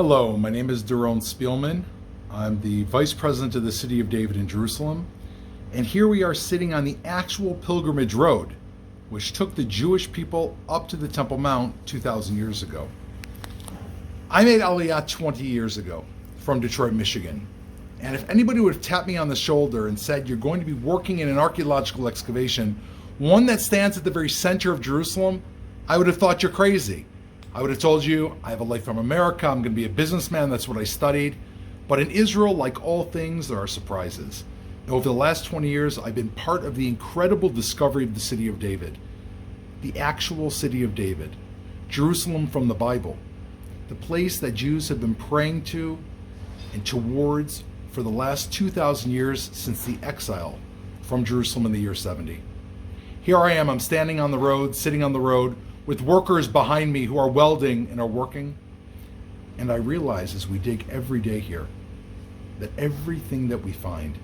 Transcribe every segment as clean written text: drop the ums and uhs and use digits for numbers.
Hello, my name is Doron Spielman. I'm the Vice President of the City of David in Jerusalem. And here we are sitting on the actual pilgrimage road, which took the Jewish people up to the Temple Mount 2,000 years ago. I made Aliyah 20 years ago from Detroit, Michigan. And if anybody would have tapped me on the shoulder and said, you're going to be working in an archaeological excavation, one that stands at the very center of Jerusalem, I would have thought you're crazy. I would have told you, I have a life from America, I'm going to be a businessman, that's what I studied. But in Israel, like all things, there are surprises. And over the last 20 years, I've been part of the incredible discovery of the city of David. The actual city of David. Jerusalem from the Bible. The place that Jews have been praying to and towards for the last 2,000 years since the exile from Jerusalem in the year 70. Here I am, I'm standing on the road, sitting on the road, with workers behind me who are welding and are working. And I realize as we dig every day here, that everything that we find,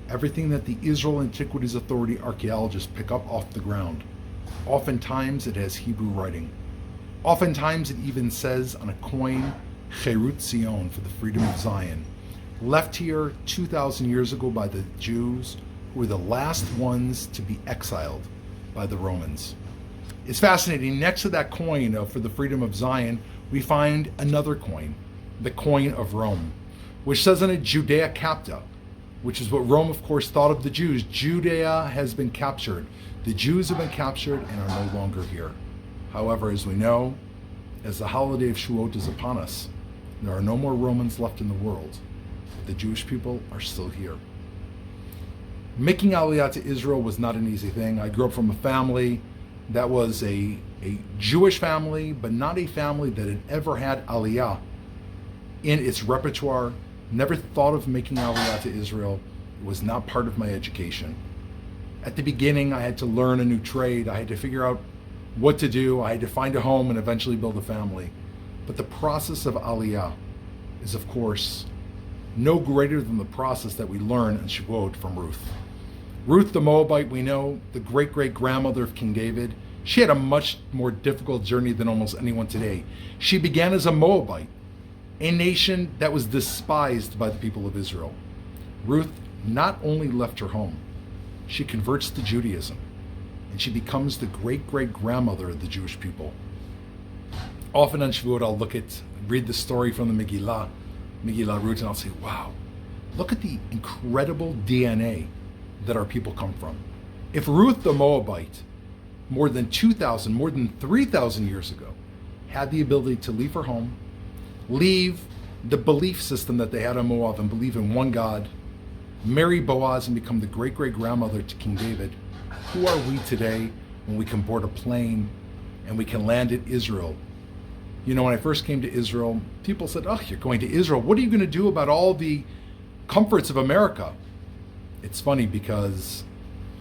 everything that the Israel Antiquities Authority archaeologists pick up off the ground, oftentimes it has Hebrew writing. Oftentimes it even says on a coin, Cherut Zion, for the freedom of Zion, left here 2,000 years ago by the Jews, who were the last ones to be exiled by the Romans. It's fascinating. Next to that coin for the freedom of Zion, we find another coin, the coin of Rome, which says on it Judea Capta, which is what Rome, of course, thought of the Jews. Judea has been captured. The Jews have been captured and are no longer here. However, as we know, as the holiday of Shavuot is upon us, there are no more Romans left in the world. But the Jewish people are still here. Making Aliyah to Israel was not an easy thing. I grew up from a family that was a Jewish family, but not a family that had ever had Aliyah in its repertoire. Never thought of making Aliyah to Israel. It was not part of my education. At the beginning, I had to learn a new trade. I had to figure out what to do. I had to find a home and eventually build a family. But the process of Aliyah is, of course, no greater than the process that we learn in Shavuot from Ruth. Ruth the Moabite, we know, the great-great-grandmother of King David, she had a much more difficult journey than almost anyone today. She began as a Moabite, a nation that was despised by the people of Israel. Ruth not only left her home, she converts to Judaism, and she becomes the great-great-grandmother of the Jewish people. Often on Shavuot, I'll read the story from the Megillah Ruth, and I'll say, wow, look at the incredible DNA that our people come from. If Ruth the Moabite, more than 2,000, more than 3,000 years ago, had the ability to leave her home, leave the belief system that they had in Moab and believe in one God, marry Boaz and become the great-great-grandmother to King David, who are we today when we can board a plane and we can land in Israel? You know, when I first came to Israel, people said, oh, you're going to Israel. What are you going to do about all the comforts of America? It's funny because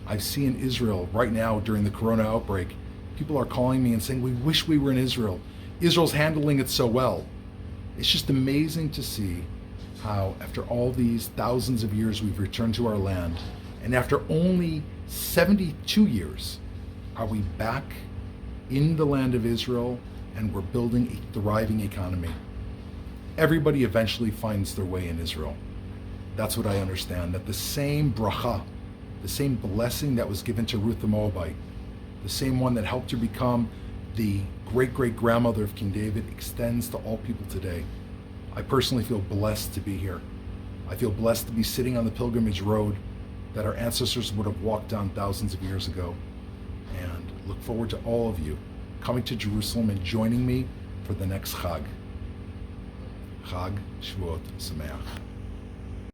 I've seen Israel right now during the corona outbreak. People are calling me and saying, we wish we were in Israel. Israel's handling it so well. It's just amazing to see how after all these thousands of years we've returned to our land, and after only 72 years are we back in the land of Israel and we're building a thriving economy. Everybody eventually finds their way in Israel. That's what I understand, that the same bracha, the same blessing that was given to Ruth the Moabite, the same one that helped her become the great-great-grandmother of King David, extends to all people today. I personally feel blessed to be here. I feel blessed to be sitting on the pilgrimage road that our ancestors would have walked down thousands of years ago. And look forward to all of you coming to Jerusalem and joining me for the next Chag. Chag Shavuot Sameach.